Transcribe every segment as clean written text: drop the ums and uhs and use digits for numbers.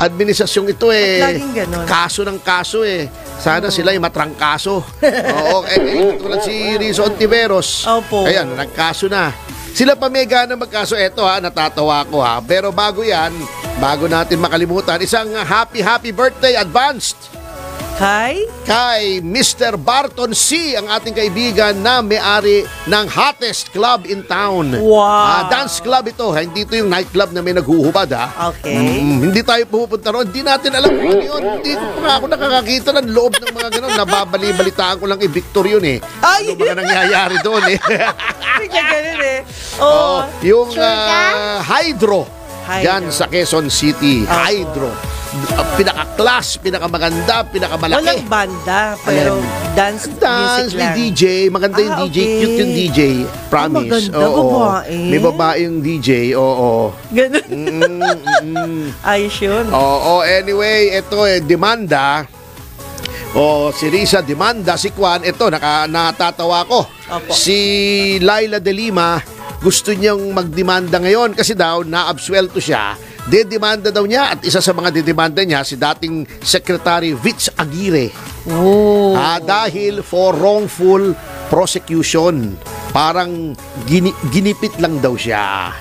administrasyong ito laging ganon? kaso ng kaso Sana sila yung matrangkaso. Oo, tulad si Rizzo Ontiveros. Opo. Ayan, nagkaso na. Sila pa may gana magkaso. Eto natatawa ko Pero bago yan, bago natin makalimutan, isang happy birthday advanced. Kay Mr. Barton C, ang ating kaibigan na may-ari ng hottest club in town. Wow. Dance club ito. Hindi ito yung nightclub na may naghuhubad Okay. Hindi tayo pupunta ron. Hindi natin alam kung ano yun. Hindi ko pa ako nakakakita ng loob ng mga ganun. Nababali-balitaan ko lang Victor yun Ay! Ano mga nangyayari doon Bigla ganun yung Hydro. Yan sa Quezon City. Hydro. Pinaka-class, pinakamaganda, pinakamalaki. Walang banda, pero dance music may lang. DJ, maganda yung DJ, okay. cute yung DJ, promise. Maganda, babae. May babae yung DJ, Ganun. Ayos yun. Anyway, ito demanda. Si Risa demanda, si Kwan, ito, natatawa ko. Opo. Si Laila de Lima, gusto niyang magdemanda ngayon kasi daw naabsuelto siya. Dedemanda daw niya at isa sa mga dedemanda niya si dating Secretary Vitz Aguirre. Dahil for wrongful prosecution. Parang ginipit lang daw siya.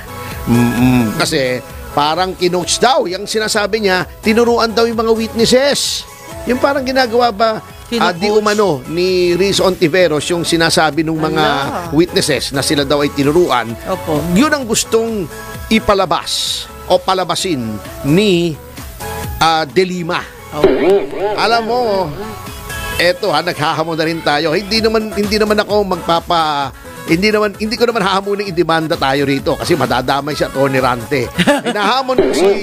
Kasi parang kinoach daw. Yung sinasabi niya, tinuruan daw yung mga witnesses. Yung parang ginagawa ba di umano ni Rizzo Ontiveros yung sinasabi ng mga witnesses na sila daw ay tinuruan. Opo. Yun ang gustong ipalabas o palabasin ni De Lima. Alam mo, eto naghahamon na rin tayo. Hindi naman ako hindi ko naman hahamunin i-demanda tayo rito kasi madadamay siya Tony Rante. Hinahamon ko si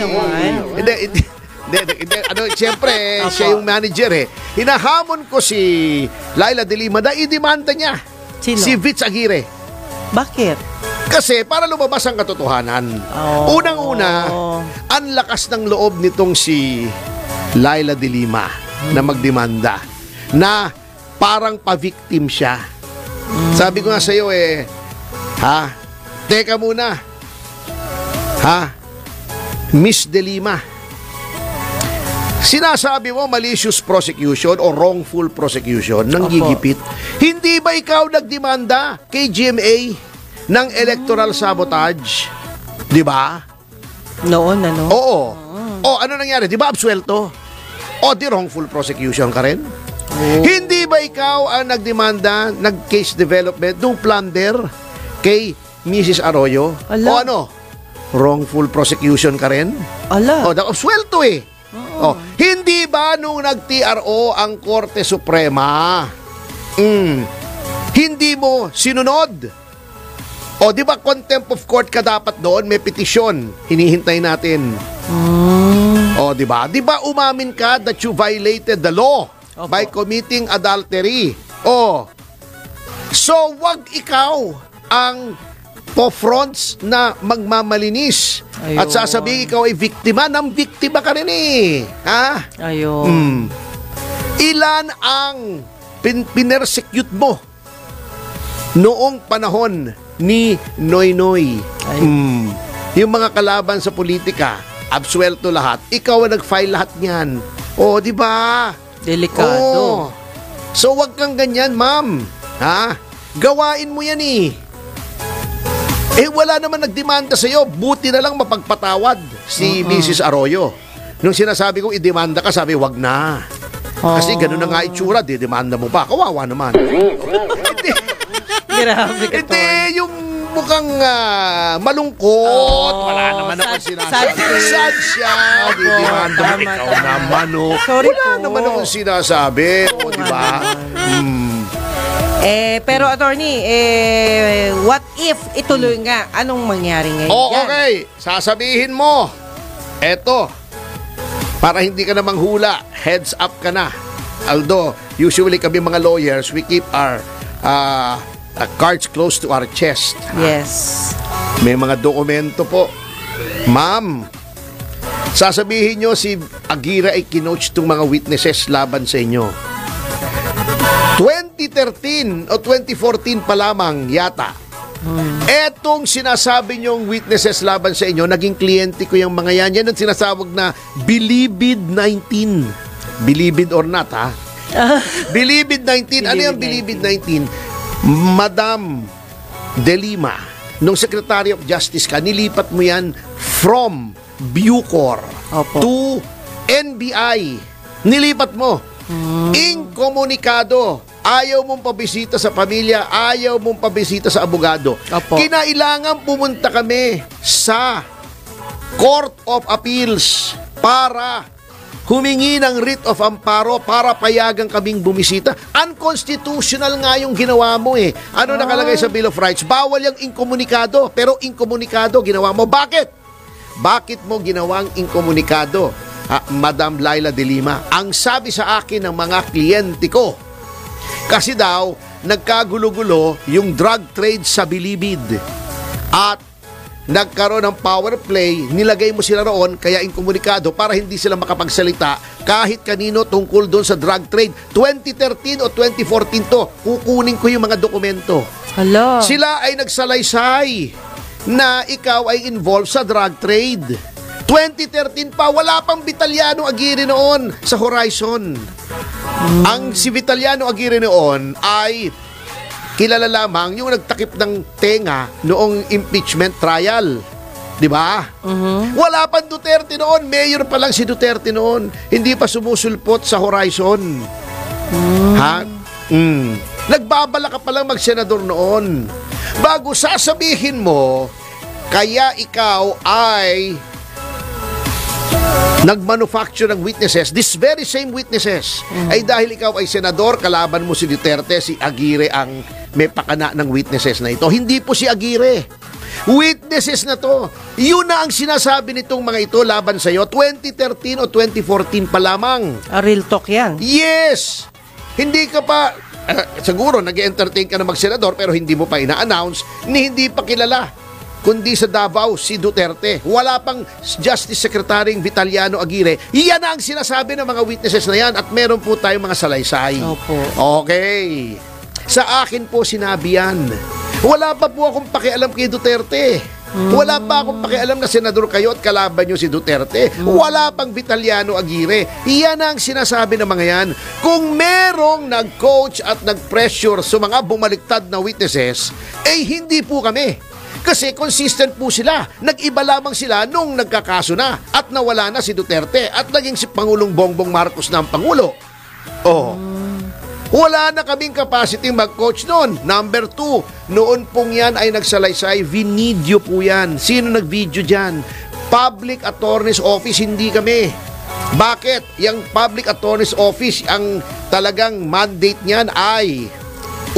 siyempre siya yung manager Hinahamon ko si Laila de Lima na i-demanda niya. Sino? Si Vitz Aguirre. Bakit? Kasi para lumabas ang katotohanan. Unang-una, ang lakas ng loob nitong si Laila de Lima na magdemanda na parang pa-victim siya. Sabi ko nga sa iyo teka muna. Miss de Lima, sinasabi mo malicious prosecution o wrongful prosecution ng gigipit. Hindi ba ikaw nagdemanda kay GMA ng electoral sabotage? Di ba? Noon, Oo. Ano nangyari? Di ba absuelto? Di wrongful prosecution ka rin? Hindi ba ikaw ang nagdemanda, nag-case development, nung plunder kay Mrs. Arroyo? Ala. Wrongful prosecution ka rin? Ala. Absuelto hindi ba nung nag-TRO ang Korte Suprema, hindi mo sinunod? Di ba contempt of court ka dapat doon? May petisyon. Hinihintay natin. Di ba? Di ba umamin ka that you violated the law by committing adultery? So, wag ikaw ang po-fronts na magmamalinis. Ayun. At sasabihin ikaw ay biktima ng biktima ka rin Ayun. Ilan ang pinersecute mo noong panahon ni Noy Noy? Yung mga kalaban sa politika, absuelto lahat. Ikaw ang nag-file lahat niyan. Di ba? Delikado. So, wag kang ganyan, ma'am. Gawain mo yan wala naman nagdemanda sa'yo. Buti na lang mapagpatawad si Mrs. Arroyo. Nung sinasabi kong i-demanda ka, sabi, wag na. Kasi ganun na nga itsura, di-demanda mo pa. Kawawa naman. Grabe ka, Hindi, yung mukhang malungkot. Wala naman akong sinasabi. Sad siya. Di-demanda mo. Ikaw naman, Sorry wala po. naman akong sinasabi. Di ba? Pero attorney, what if ituloy nga? Anong mangyari ngayon? Okay. Sasabihin mo. Eto. Para hindi ka na manghula, heads up ka na. Although, usually kami mga lawyers, we keep our cards close to our chest. Yes. May mga dokumento po. Ma'am, sasabihin nyo si Aguirre ay kinoach itong mga witnesses laban sa inyo. 2013 o 2014 pa lamang yata, Etong sinasabi niyong witnesses laban sa inyo, naging kliyente ko yung mga yan. Yan ang sinasawag na Bilibid 19. Believe it or not, ha? Bilibid 19. Ano yung Bilibid 19? Madam De Lima, nung Secretary of Justice ka, nilipat mo yan from Bucor to NBI. Nilipat mo. Inkomunikado. Ayaw mong pabisita sa pamilya, ayaw mong pabisita sa abogado. Kinailangan pumunta kami sa Court of Appeals para humingi ng writ of amparo para payagan kaming bumisita. Unconstitutional nga yung ginawa mo eh. Ano nakalagay sa Bill of Rights? Bawal yung inkomunikado, pero inkomunikado ginawa mo. Bakit? Bakit mo ginawang inkomunikado, Madam Laila De Lima? Ang sabi sa akin ng mga kliyente ko, kasi daw, nagkagulo-gulo yung drug trade sa Bilibid. At nagkaroon ng power play, nilagay mo sila roon, kaya inkomunikado para hindi sila makapagsalita kahit kanino tungkol doon sa drug trade. 2013 o 2014 to, kukunin ko yung mga dokumento. Hala. Sila ay nagsalaysay na ikaw ay involved sa drug trade. 2013 pa, wala pang Vitaliano Aguirre noon sa Horizon. Ang si Vitaliano Aguirre noon ay kilala lamang yung nagtakip ng tenga noong impeachment trial. Di ba? Wala pang Duterte noon. Mayor pa lang si Duterte noon. Hindi pa sumusulpot sa Horizon. Ha? Nagbabala ka pa lang mag-senador noon. Bago sasabihin mo, kaya ikaw ay nag-manufacture ng witnesses, this very same witnesses, ay dahil ikaw ay senador, kalaban mo si Duterte, si Aguirre ang may pakana ng witnesses na ito. Hindi po si Aguirre. Witnesses na to. Yun na ang sinasabi nitong mga ito laban sa iyo. 2013 o 2014 pa lamang. Real talk yan. Yes! Hindi ka pa, siguro nag-entertain ka na mag-senador pero hindi mo pa ina-announce ni hindi pa kilala. Kundi sa Davao, si Duterte. Wala pang Justice Secretary Vitaliano Aguirre. Iyan ang sinasabi ng mga witnesses na yan at meron po tayong mga salaysay. Opo. Okay. Sa akin po sinabi yan. Wala pa po akong pakialam kay Duterte. Wala pa akong pakialam na senador kayo at kalaban nyo si Duterte. Wala pang Vitaliano Aguirre. Iyan ang sinasabi ng mga yan. Kung merong nag-coach at nag-pressure sa mga bumaliktad na witnesses, eh hindi po kami. Kasi consistent po sila. Nag-iba lamang sila nung nagkakaso na at nawala na si Duterte at naging si Pangulong Bongbong Marcos na ang Pangulo. Wala na kaming capacity mag-coach noon. Number 2, noon pong yan ay nagsalaysay, vinidyo po yan. Sino nag-video dyan? Public Attorney's Office, hindi kami. Bakit? Yung Public Attorney's Office, ang talagang mandate niyan ay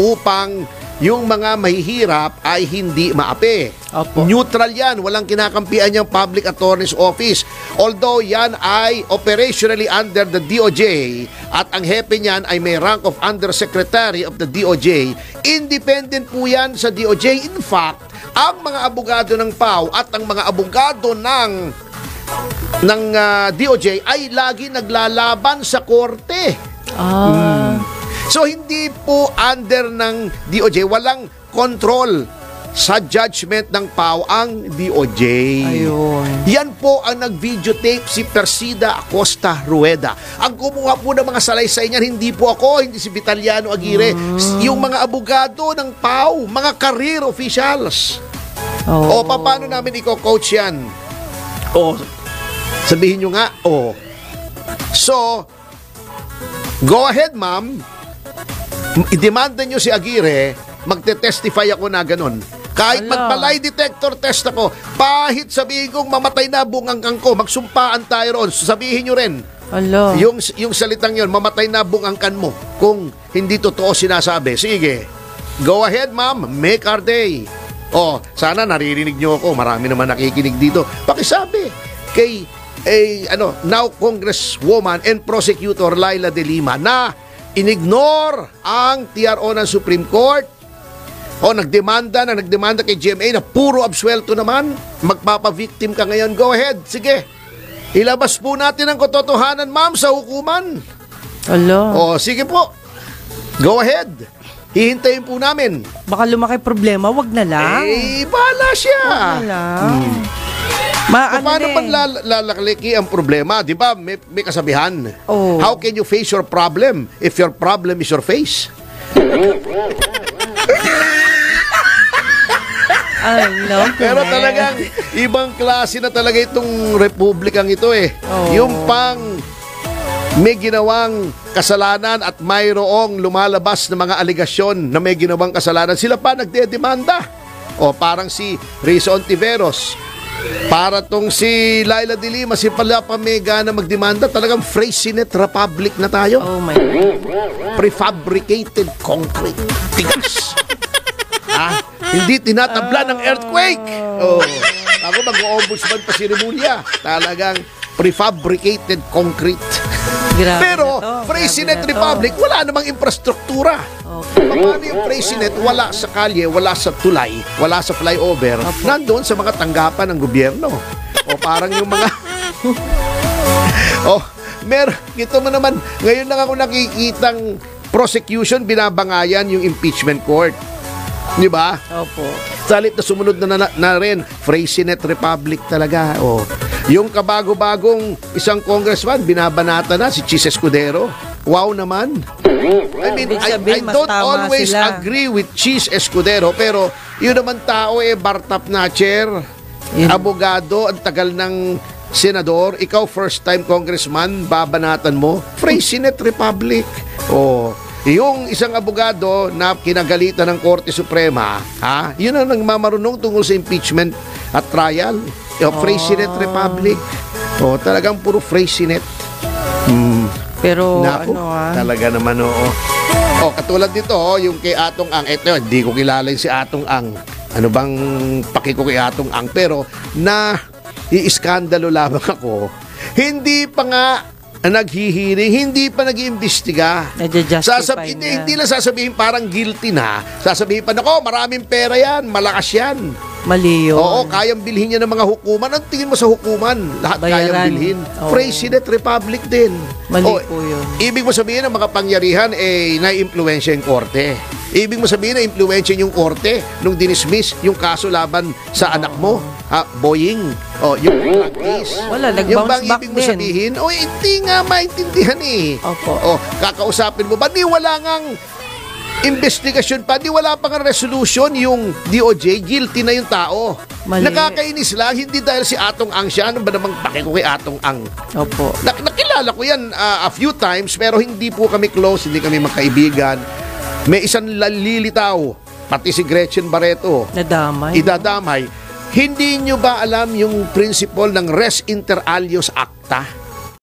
upang yung mga mahihirap ay hindi maapi. Opo. Neutral yan. Walang kinakampihan yung Public Attorney's Office. Although yan ay operationally under the DOJ at ang hepe niyan ay may rank of Undersecretary of the DOJ, independent po yan sa DOJ. In fact, ang mga abogado ng PAW at ang mga abogado ng DOJ ay lagi naglalaban sa korte. So, hindi po under ng DOJ, walang control sa judgment ng PAW ang DOJ. Ayun. Yan po ang nag-videotape si Persida Acosta Rueda. Ang kumuha po ng mga salaysay niyan, hindi po ako, hindi si Vitaliano Aguirre. Yung mga abogado ng PAW, mga career officials. O, paano namin i-coach yan? O, sabihin nyo nga, So, go ahead, ma'am. I-demanda nyo si Aguirre, magte-testify ako na ganun. Kahit magpa-lie detector test ako, pahit sabihin kong mamatay na bungangkang ko, magsumpaan tayo roon, sabihin nyo rin. Yung salitang yun, mamatay na bungangkan mo, kung hindi totoo sinasabi. Sige, go ahead ma'am, make our day. Sana naririnig nyo ako, marami naman nakikinig dito. Pakisabi kay now Congresswoman and Prosecutor Laila De Lima na inignore ang TRO ng Supreme Court nagdemanda kay GMA na puro absuelto naman, magpapa-victim ka ngayon. Go ahead, sige, ilabas po natin ang katotohanan, ma'am, sa hukuman. Sige po, go ahead. hihintayin po namin. Baka lumaki problema, wag na lang. Bahala siya. Wag na lang. Paano pang lalaki ang problema? Di ba? May kasabihan. How can you face your problem if your problem is your face? Pero talagang ibang klase na talaga itong republikang ito eh. Yung pang may ginawang kasalanan at mayroong lumalabas na mga aligasyon na may ginawang kasalanan, sila pa nagdedemanda. O parang si Risa Ontiveros, para tong si Laila de Lima, si pala pa may gana magdemanda. Talagang Freycinet Republic na tayo. Oh my God. Prefabricated concrete. Tigas. Hindi tinatabla ng earthquake. Ako mag-ombudsman pa si Remulla. Talagang prefabricated concrete. Grabe. Pero Freycinet Republic, wala namang infrastruktura. Paano yung Freycinet? Wala sa kalye, wala sa tulay, wala sa flyover. Nandoon sa mga tanggapan ng gobyerno. O parang yung mga ito mo naman, ngayon lang ako nakikitang prosecution, binabangayan yung impeachment court. Di ba? Opo. Salit na sumunod na rin, Freycinet Republic talaga. Yung kabago-bagong isang congressman, binabanata na si Chis Escudero. Wow naman. I mean, I don't always agree with Chis Escudero, pero yun naman tao bartap na chair, abogado, ang tagal ng senador, ikaw first time congressman, babanatan mo, Freycinet Republic. Yung isang abogado na kinagalitan ng Korte Suprema, yun ang nagmamarunong tungkol sa impeachment at trial. Freycinet Republic. Talagang puro Freycinet. Pero talaga naman katulad dito, yung kay Atong Ang. Ito, hindi ko kilala yung si Atong Ang. Ano bang pakiko kay Atong Ang? Pero i-iskandalo lamang ako. Hindi pa nga naghihiring, hindi pa nag-iimbestiga. Hindi lang sasabihin parang guilty na. Sasabihin pa, maraming pera yan, malakas yan. Mali yun. Oo, kayang bilhin niya ng mga hukuman. Ang tingin mo sa hukuman? Lahat kayang bilhin. Freycinet Republic din. Mali po yun. Ibig mo sabihin ng mga pangyarihan na-impluensya yung korte. Ibig mo sabihin na-impluensya yung korte nung dinismiss yung kaso laban sa anak mo, Boying. Yung drug case. Wala, nag-bounce back ibig mo sabihin? Hindi nga maintindihan Opo. Kakausapin mo ba? Wala ngang investigasyon pa, wala pa nga resolution yung DOJ, guilty na yung tao. Mali. Nakakainis lang, hindi dahil si Atong Ang siya. Ano ba namang pake ko kay Atong Ang? Opo. Nakilala ko yan a few times, pero hindi po kami close, hindi kami magkaibigan. May isang lalilitaw, pati si Gretchen Barreto. Idadamay. Hindi nyo ba alam yung principle ng res inter alios acta?